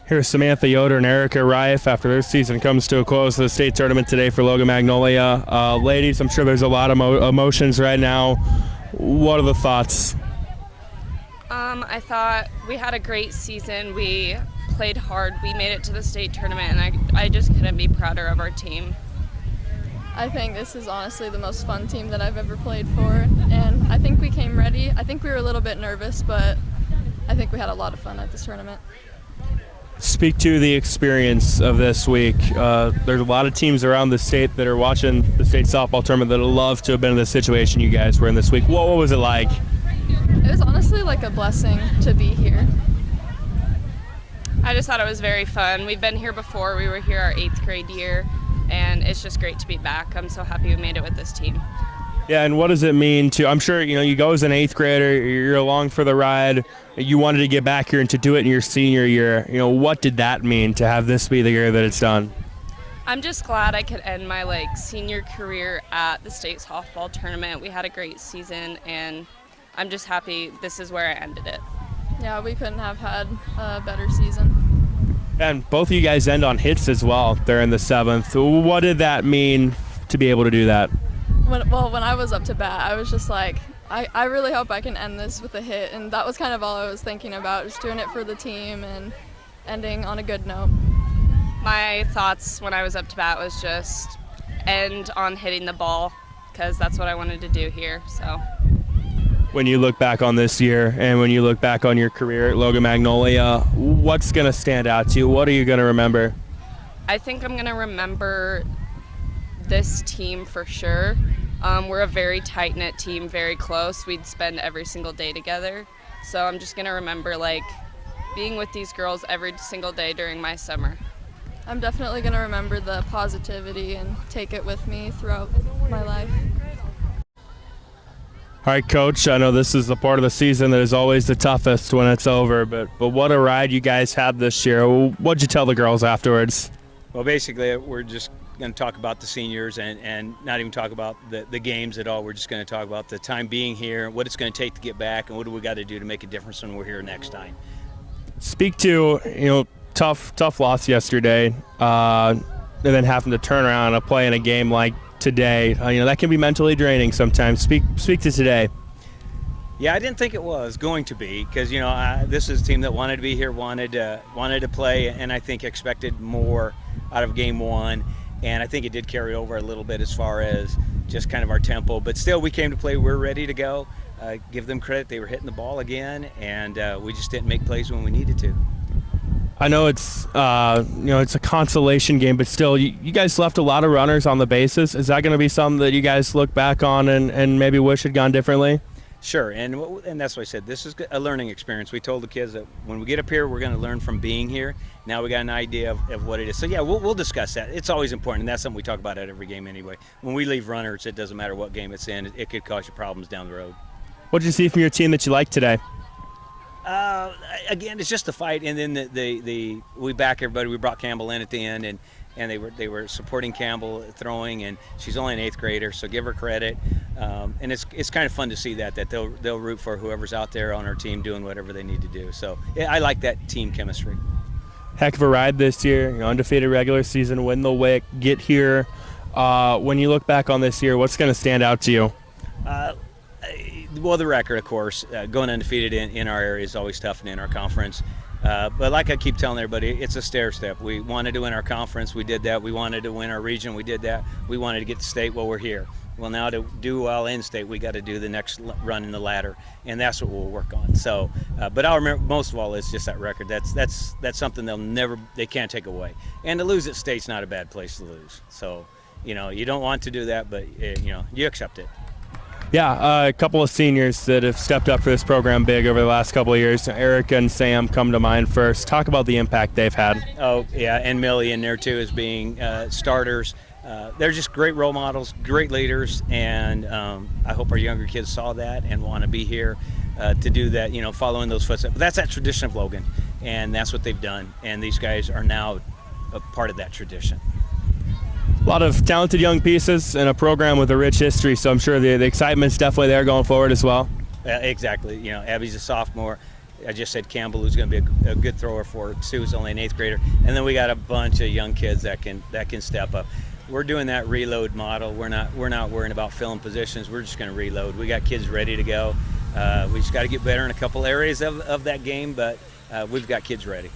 Here's Samantha Yoder and Erica Rife after their season comes to a close of the state tournament today for Logan-Magnolia. Ladies, I'm sure there's a lot of emotions right now. What are the thoughts? I thought we had a great season. We played hard. We made it to the state tournament, and I just couldn't be prouder of our team. I think this is honestly the most fun team that I've ever played for, and I think we came ready. I think we were a little bit nervous, but I think we had a lot of fun at this tournament. Speak to the experience of this week. There's a lot of teams around the state that are watching the state softball tournament that would love to have been in the situation you guys were in this week. What was it like? It was honestly like a blessing to be here. I just thought it was very fun. We've been here before. We were here our 8th grade year, and it's just great to be back. I'm so happy we made it with this team. Yeah, and what does it mean to, I'm sure, you go as an 8th grader, you're along for the ride, you wanted to get back here and to do it in your senior year. What did that mean to have this be the year that it's done? I'm just glad I could end my senior career at the state softball tournament. We had a great season, and I'm just happy this is where I ended it. Yeah, we couldn't have had a better season. And both of you guys end on hits as well. They're in the 7th. What did that mean to be able to do that? When I was up to bat, I was just like, I really hope I can end this with a hit, and that was kind of all I was thinking about, just doing it for the team and ending on a good note. My thoughts when I was up to bat was just end on hitting the ball, because that's what I wanted to do here. So. When you look back on this year and when you look back on your career at Logan-Magnolia, what's going to stand out to you? What are you going to remember? I think I'm going to remember this team for sure. We're a very tight-knit team, very close. We'd spend every single day together. So I'm just going to remember being with these girls every single day during my summer. I'm definitely going to remember the positivity and take it with me throughout my life. All right, Coach, I know this is the part of the season that is always the toughest when it's over, but what a ride you guys had this year. What'd you tell the girls afterwards? Well, basically, we're just going to talk about the seniors and not even talk about the games at all. We're just going to talk about the time being here, what it's going to take to get back, and what do we got to do to make a difference when we're here next time. Speak to, tough loss yesterday, and then having to turn around and play in a game like today. That can be mentally draining sometimes. Speak to today. Yeah, I didn't think it was going to be because this is a team that wanted to be here, wanted to play, and I think expected more out of game one. And I think it did carry over a little bit as far as just kind of our tempo. But still, we came to play. We're ready to go. Give them credit. They were hitting the ball again, and we just didn't make plays when we needed to. I know it's a consolation game, but still, you guys left a lot of runners on the bases. Is that going to be something that you guys look back on and maybe wish had gone differently? Sure, and that's what I said. This is a learning experience. We told the kids that when we get up here, we're going to learn from being here. Now we got an idea of what it is. So, yeah, we'll discuss that. It's always important, and that's something we talk about at every game anyway. When we leave runners, it doesn't matter what game it's in. It could cause you problems down the road. What did you see from your team that you liked today? Again, it's just a fight, and then we back everybody. We brought Campbell in at the end, and they were supporting Campbell throwing, and she's only an 8th grader, so give her credit. And it's kind of fun to see that they'll root for whoever's out there on our team doing whatever they need to do. So yeah, I like that team chemistry. Heck of a ride this year, undefeated regular season, win the WIC, get here. When you look back on this year, what's going to stand out to you? Well, the record, of course. Going undefeated in our area is always tough and in our conference. But like I keep telling everybody, it's a stair step. We wanted to win our conference, we did that. We wanted to win our region, we did that. We wanted to get to state, well, we're here. Well, now to do well in state, we got to do the next run in the ladder, and that's what we'll work on. So, but I'll remember most of all is just that record. That's something they can't take away. And to lose at state's not a bad place to lose. So, you don't want to do that, but you accept it. Yeah, a couple of seniors that have stepped up for this program big over the last couple of years. Erica and Sam come to mind first. Talk about the impact they've had. Oh, yeah, and Millie in there, too, as being starters. They're just great role models, great leaders, and I hope our younger kids saw that and want to be here to do that, following those footsteps. But that's that tradition of Logan, and that's what they've done, and these guys are now a part of that tradition. A lot of talented young pieces in a program with a rich history, so I'm sure the excitement's definitely there going forward as well. Exactly. Abby's a sophomore. I just said Campbell, who's going to be a good thrower for it. Sue's only an 8th grader, and then we got a bunch of young kids that can step up. We're doing that reload model. We're not worrying about filling positions. We're just going to reload. We got kids ready to go. We just got to get better in a couple areas of that game, but we've got kids ready.